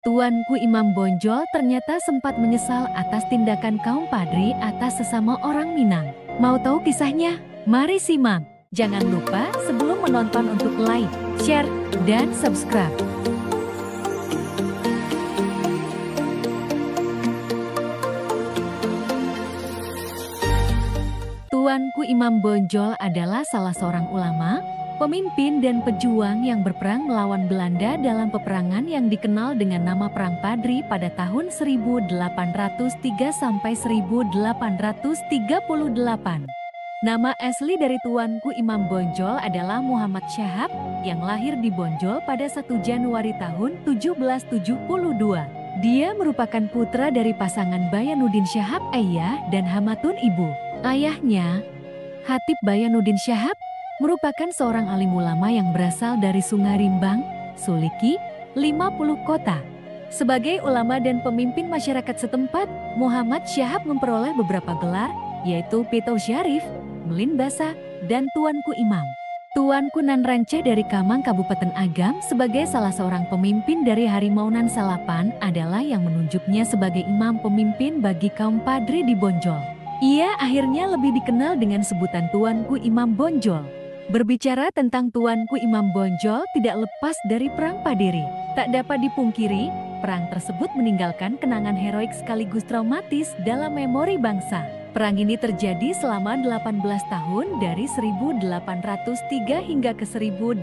Tuanku Imam Bonjol ternyata sempat menyesal atas tindakan kaum Padri atas sesama orang Minang. Mau tahu kisahnya? Mari simak. Jangan lupa sebelum menonton untuk like, share, dan subscribe. Tuanku Imam Bonjol adalah salah seorang ulama, pemimpin dan pejuang yang berperang melawan Belanda dalam peperangan yang dikenal dengan nama Perang Padri pada tahun 1803 sampai 1838. Nama asli dari Tuanku Imam Bonjol adalah Muhammad Syahab yang lahir di Bonjol pada 1 Januari tahun 1772. Dia merupakan putra dari pasangan Bayanuddin Syahab ayah dan Hamatun ibu. Ayahnya, Hatib Bayanuddin Syahab, merupakan seorang alim ulama yang berasal dari Sungai Rimbang, Suliki, 50 kota. Sebagai ulama dan pemimpin masyarakat setempat, Muhammad Syahab memperoleh beberapa gelar, yaitu Pito Syarif, Melin Basa, dan Tuanku Imam. Tuanku Nan Ranceh dari Kamang Kabupaten Agam sebagai salah seorang pemimpin dari Harimau Nan Salapan adalah yang menunjuknya sebagai imam pemimpin bagi kaum Padri di Bonjol. Ia akhirnya lebih dikenal dengan sebutan Tuanku Imam Bonjol. Berbicara tentang Tuanku Imam Bonjol tidak lepas dari Perang Padiri. Tak dapat dipungkiri, perang tersebut meninggalkan kenangan heroik sekaligus traumatis dalam memori bangsa. Perang ini terjadi selama 18 tahun dari 1803 hingga ke 1821.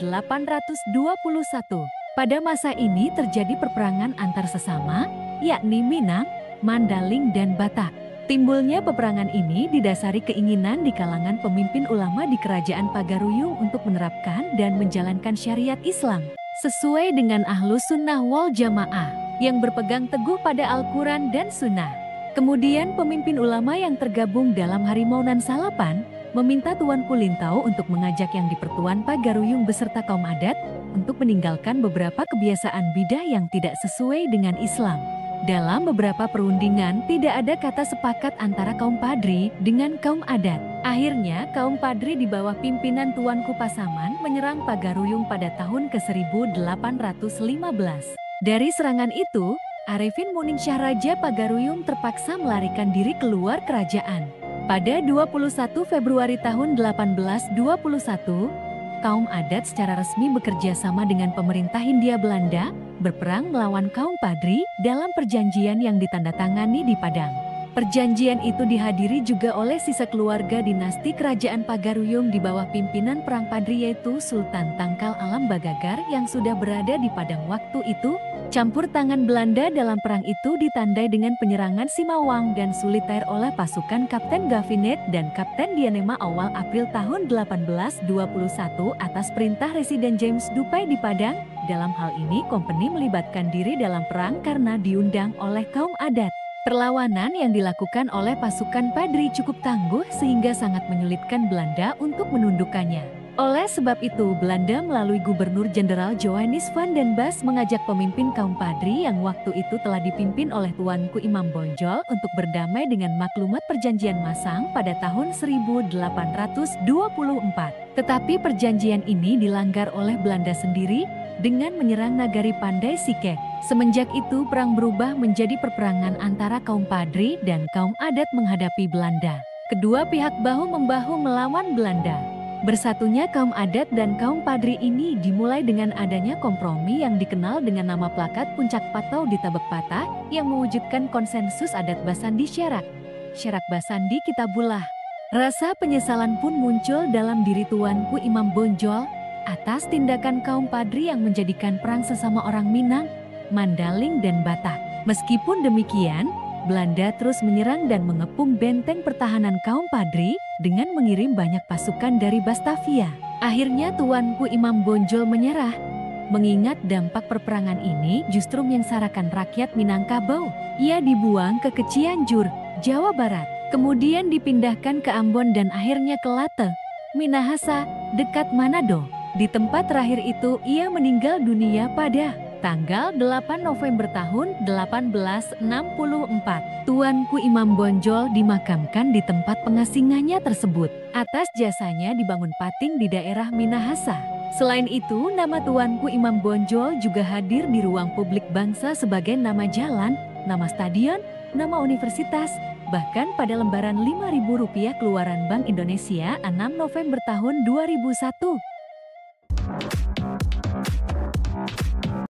Pada masa ini terjadi perperangan antar sesama, yakni Minang, Mandaling, dan Batak. Timbulnya peperangan ini didasari keinginan di kalangan pemimpin ulama di Kerajaan Pagaruyung untuk menerapkan dan menjalankan syariat Islam sesuai dengan Ahlus Sunnah wal Jamaah yang berpegang teguh pada Al-Quran dan Sunnah. Kemudian pemimpin ulama yang tergabung dalam Harimau Nan Salapan meminta Tuanku Lintau untuk mengajak yang di Pertuan Pagaruyung beserta kaum adat untuk meninggalkan beberapa kebiasaan bidah yang tidak sesuai dengan Islam. Dalam beberapa perundingan tidak ada kata sepakat antara kaum Padri dengan kaum adat. Akhirnya kaum Padri di bawah pimpinan Tuanku Pasaman menyerang Pagaruyung pada tahun ke-1815. Dari serangan itu, Arifin Muningsyah Raja Pagaruyung terpaksa melarikan diri keluar kerajaan. Pada 21 Februari tahun 1821, kaum adat secara resmi bekerja sama dengan pemerintah Hindia Belanda berperang melawan kaum Padri dalam perjanjian yang ditandatangani di Padang. Perjanjian itu dihadiri juga oleh sisa keluarga dinasti Kerajaan Pagaruyung di bawah pimpinan Perang Padri yaitu Sultan Tangkal Alam Bagagar yang sudah berada di Padang waktu itu. Campur tangan Belanda dalam perang itu ditandai dengan penyerangan Simawang dan Suliter oleh pasukan Kapten Gavinet dan Kapten Dianema awal April tahun 1821 atas perintah Residen James Dupai di Padang. Dalam hal ini kompeni melibatkan diri dalam perang karena diundang oleh kaum adat. Perlawanan yang dilakukan oleh pasukan Padri cukup tangguh sehingga sangat menyulitkan Belanda untuk menundukkannya. Oleh sebab itu, Belanda melalui Gubernur Jenderal Johannes van den Bos mengajak pemimpin kaum Padri yang waktu itu telah dipimpin oleh Tuanku Imam Bonjol untuk berdamai dengan maklumat Perjanjian Masang pada tahun 1824. Tetapi perjanjian ini dilanggar oleh Belanda sendiri dengan menyerang Nagari Pandai Sike. Semenjak itu perang berubah menjadi perperangan antara kaum Padri dan kaum adat menghadapi Belanda. Kedua pihak bahu-membahu melawan Belanda. Bersatunya kaum adat dan kaum Padri ini dimulai dengan adanya kompromi yang dikenal dengan nama Plakat Puncak Patau di Tabek Patah yang mewujudkan konsensus adat Basandi Syarak Basandi Kitabullah. Rasa penyesalan pun muncul dalam diri Tuanku Imam Bonjol atas tindakan kaum Padri yang menjadikan perang sesama orang Minang, Mandaling, dan Batak. Meskipun demikian, Belanda terus menyerang dan mengepung benteng pertahanan kaum Padri dengan mengirim banyak pasukan dari Batavia. Akhirnya Tuanku Imam Bonjol menyerah. Mengingat dampak perperangan ini justru menyengsarakan rakyat Minangkabau. Ia dibuang ke Cianjur, Jawa Barat. Kemudian dipindahkan ke Ambon dan akhirnya ke Late, Minahasa, dekat Manado. Di tempat terakhir itu ia meninggal dunia pada tanggal 8 November tahun 1864. Tuanku Imam Bonjol dimakamkan di tempat pengasingannya tersebut. Atas jasanya dibangun pating di daerah Minahasa. Selain itu, nama Tuanku Imam Bonjol juga hadir di ruang publik bangsa sebagai nama jalan, nama stadion, nama universitas, bahkan pada lembaran Rp5.000 keluaran Bank Indonesia 6 November tahun 2001.